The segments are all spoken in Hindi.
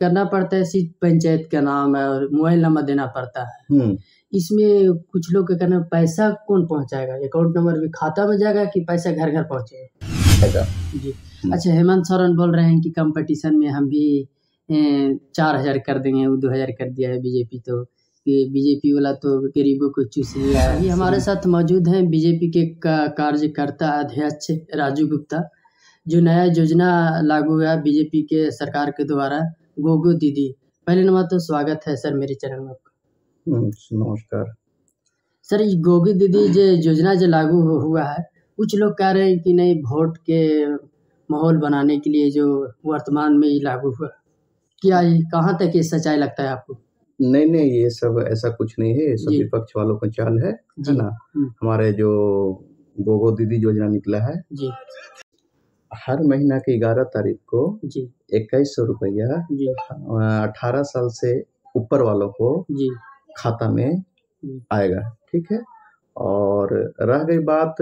करना पड़ता है, सिर्फ पंचायत का नाम है और मोबाइल नंबर देना पड़ता है। इसमें कुछ लोग का कहना पैसा कौन पहुंचाएगा, अकाउंट नंबर भी खाता में जाएगा कि पैसा घर घर पहुंचेगा? जी। अच्छा, हेमंत सोरेन बोल रहे हैं कि कंपटीशन में हम भी 4,000 कर देंगे, वो 2,000 कर दिया है बीजेपी, तो ये बीजेपी वाला तो गरीबों को चूस लिया है। अभी हमारे साथ मौजूद हैं बीजेपी के कार्यकर्ता अध्यक्ष राजू गुप्ता। जो नया योजना लागू हुआ बीजेपी के सरकार के द्वारा, गोगो दीदी, पहले नंबर तो स्वागत है सर मेरे चैनल में आपका। नमस्कार सर। ये गोगो दीदी जो योजना जो लागू हुआ है, कुछ लोग कह रहे हैं कि नहीं, वोट के माहौल बनाने के लिए जो वर्तमान में ये लागू हुआ, क्या ये कहाँ तक ये सच्चाई लगता है आपको? नहीं, ये सब ऐसा कुछ नहीं है, ये सब विपक्ष वालों का चाल है ना। हमारे जो गोगो दीदी योजना निकला है जी, हर महीना की 11 तारीख को 2100 रुपया 18 साल से ऊपर वालों को खाता में आएगा, ठीक है। और रह गई बात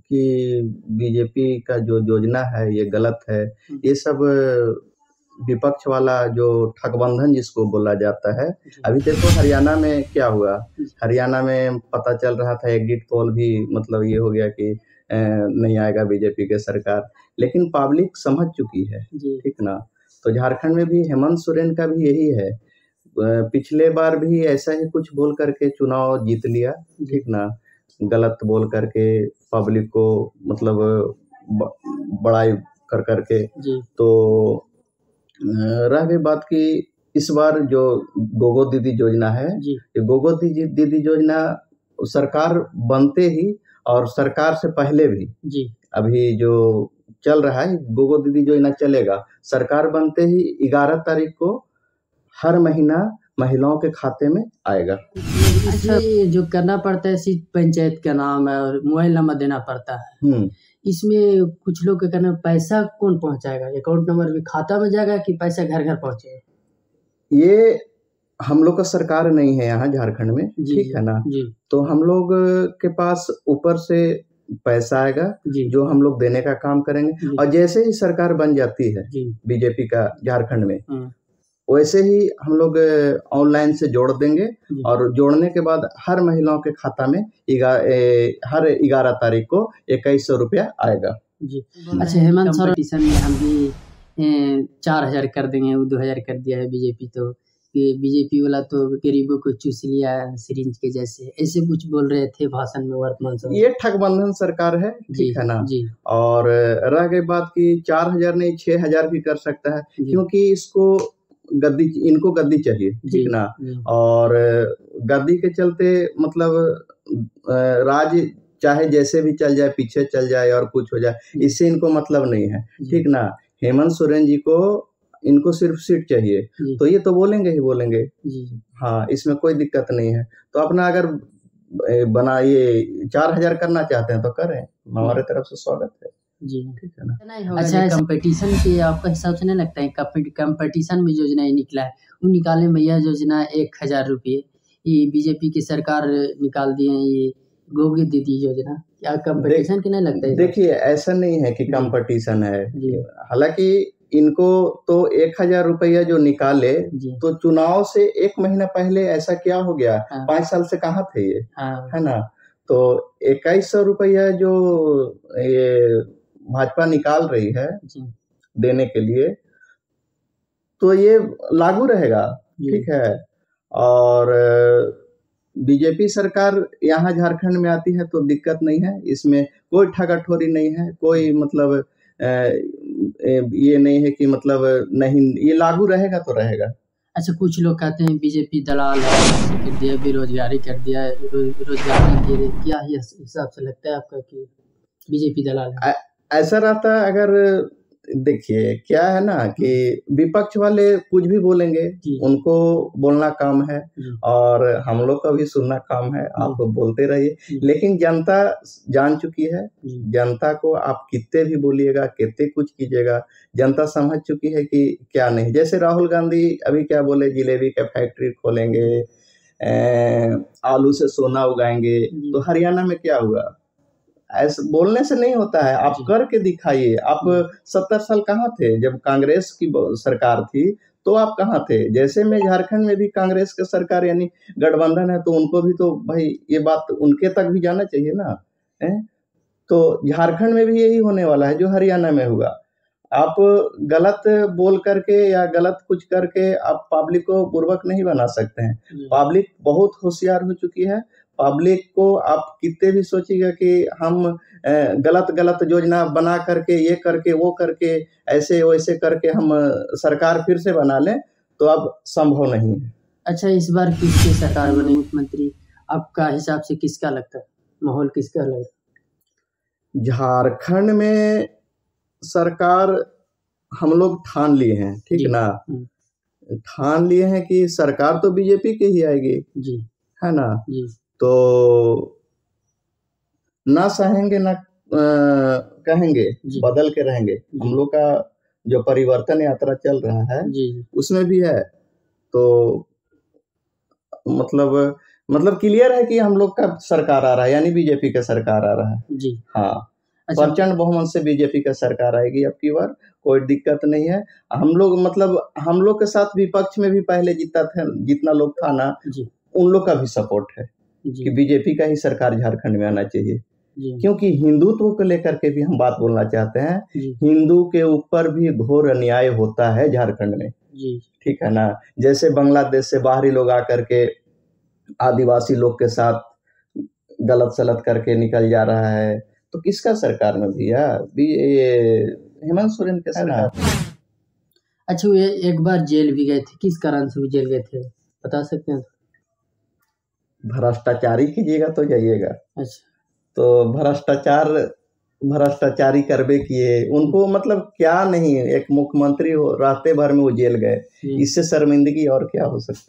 कि बीजेपी का जो योजना है ये गलत है, ये सब विपक्ष वाला जो ठगबंधन जिसको बोला जाता है। अभी देखो हरियाणा में क्या हुआ, हरियाणा में पता चल रहा था एग्जिट पोल भी मतलब ये हो गया कि नहीं आएगा बीजेपी के सरकार, लेकिन पब्लिक समझ चुकी है, ठीक ना। तो झारखंड में भी हेमंत सोरेन का भी यही है, पिछले बार भी ऐसा ही कुछ बोल करके चुनाव जीत लिया, ठीक ना, गलत बोल करके पब्लिक को मतलब बड़ाई कर करके। तो रह गई बात कि इस बार जो गोगो दीदी योजना है, ये गोगो दीदी योजना सरकार बनते ही और सरकार से पहले भी अभी जो चल रहा है गोगो दीदी योजना चलेगा, सरकार बनते ही 11 तारीख को हर महीना महिलाओं के खाते में आएगा। अच्छा, जो करना पड़ता है सिर्फ पंचायत का नाम है और मोबाइल नंबर देना पड़ता है। इसमें कुछ लोग का कहना पैसा कौन पहुंचाएगा, अकाउंट नंबर भी खाता में जाएगा कि पैसा घर घर पहुंचेगा? ये हम लोग का सरकार नहीं है यहाँ झारखंड में, ठीक है ना। तो हम लोग के पास ऊपर से पैसा आएगा जो हम लोग देने का काम करेंगे, और जैसे ही सरकार बन जाती है बीजेपी का झारखंड में, वैसे ही हम लोग ऑनलाइन से जोड़ देंगे, और जोड़ने के बाद हर महिलाओं के खाता में हर 11 तारीख को 2100 रुपया आएगा जी। अच्छा, हेमंत सोरेन में हम भी 4,000 कर देंगे, वो 2,000 कर दिया है बीजेपी, तो ये बीजेपी वाला तो गरीबों को चूस लिया है सिरिंज के जैसे, ऐसे कुछ बोल रहे थे भाषण में वर्तमान समय। ये ठगबंधन सरकार है, ठीक है ना। और रह गई बात की 4,000 नहीं 6,000 भी कर सकता है, क्योंकि इनको गद्दी चाहिए, ठीक ना। और गद्दी के चलते मतलब राज चाहे जैसे भी चल जाए, पीछे चल जाए और कुछ हो जाए, इससे इनको मतलब नहीं है, ठीक ना। हेमंत सोरेन जी को इनको सिर्फ सीट चाहिए, तो ये तो बोलेंगे ही बोलेंगे, हाँ, इसमें कोई दिक्कत नहीं है। तो अपना अगर बनाइए 4,000 करना चाहते हैं तो करें, हमारे तरफ से स्वागत है जी, ठीक है ना। अच्छा, कंपटीशन के आपका हिसाब से नहीं लगता है कंपटीशन में योजना ये निकला है, वो निकाले मैया योजना 1,000 रुपये, ये बीजेपी की सरकार निकाल दिए हैं ये गोगो दीदी योजना, क्या कंपटीशन की नहीं लगता है? देखिए ऐसा नहीं है कि कंपटीशन है, हालांकि इनको तो 1,000 रुपया जो निकाले, तो चुनाव से 1 महीना पहले ऐसा क्या हो गया, 5 साल से कहाँ थे ये, है ना। तो 2100 रुपया जो ये भाजपा निकाल रही है देने के लिए, तो ये लागू रहेगा, ठीक है। और बीजेपी सरकार यहाँ झारखंड में आती है तो दिक्कत नहीं है, इसमें कोई ठगाठोरी नहीं है, कोई मतलब ये नहीं है कि मतलब नहीं, ये लागू रहेगा तो रहेगा। अच्छा, कुछ लोग कहते हैं बीजेपी दलाल है, कर दिया बेरोजगारी, कर दिया रोजगार दे रहे, क्या हिसाब से लगता है आपका कि बीजेपी दलाल है? ऐसा रहता है, अगर देखिए क्या है ना कि विपक्ष वाले कुछ भी बोलेंगे, उनको बोलना काम है और हम लोग का भी सुनना काम है, आप बोलते रहिए, लेकिन जनता जान चुकी है, जनता को आप कितने भी बोलिएगा, कितने कुछ कीजिएगा, जनता समझ चुकी है कि क्या नहीं। जैसे राहुल गांधी अभी क्या बोले, जिलेबी का फैक्ट्री खोलेंगे, आलू से सोना उगाएंगे, तो हरियाणा में क्या हुआ, ऐसे बोलने से नहीं होता है, आप करके दिखाइए। आप 70 साल कहाँ थे जब कांग्रेस की सरकार थी, तो आप कहाँ थे? जैसे में झारखंड में भी कांग्रेस की सरकार यानी गठबंधन है, तो उनको भी तो भाई ये बात उनके तक भी जाना चाहिए ना है? तो झारखंड में भी यही होने वाला है जो हरियाणा में हुआ। आप गलत बोल करके या गलत कुछ करके आप पब्लिक को बुर्बक नहीं बना सकते हैं। पब्लिक बहुत होशियार हो चुकी है। पब्लिक को आप कितने भी सोचिएगा कि हम गलत योजना बना करके ये करके वो करके ऐसे वैसे करके हम सरकार फिर से बना लें, तो अब संभव नहीं है। अच्छा, इस बार किसकी सरकार बने मुख्यमंत्री, आपका हिसाब से किसका लगता है, माहौल किसका लगता है? झारखंड में सरकार हम लोग ठान लिए हैं, ठीक ना, ठान लिए हैं कि सरकार तो बीजेपी की ही आएगी जी, है ना जी। तो ना सहेंगे ना कहेंगे, बदल के रहेंगे। हम लोग का जो परिवर्तन यात्रा चल रहा है उसमें भी है, तो मतलब क्लियर है कि हम लोग का सरकार आ रहा है, यानी बीजेपी का सरकार आ रहा है जी। हाँ, प्रचंड बहुमत से बीजेपी का सरकार आएगी अब की बार, कोई दिक्कत नहीं है। हम लोग के साथ विपक्ष में भी पहले जितना लोग था ना, उन लोग का भी सपोर्ट है कि बीजेपी का ही सरकार झारखंड में आना चाहिए, क्योंकि हिंदुत्व को लेकर के भी हम बात बोलना चाहते हैं। हिंदू के ऊपर भी घोर अन्याय होता है झारखंड में, ठीक है ना। जैसे बांग्लादेश से बाहरी लोग आकर के आदिवासी लोग के साथ गलत सलत करके निकल जा रहा है, तो किसका सरकार में भैया? हेमंत सोरेन के सरकार। अच्छा, ये एक बार जेल भी गए थे, किस कारण से वो जेल गए थे बता सकते हैं? भ्रष्टाचारी कीजिएगा तो जाइएगा। अच्छा, तो भ्रष्टाचारी करबे किए, उनको मतलब क्या नहीं, एक मुख्यमंत्री रहते भर में वो जेल गए, इससे शर्मिंदगी और क्या हो सकता है?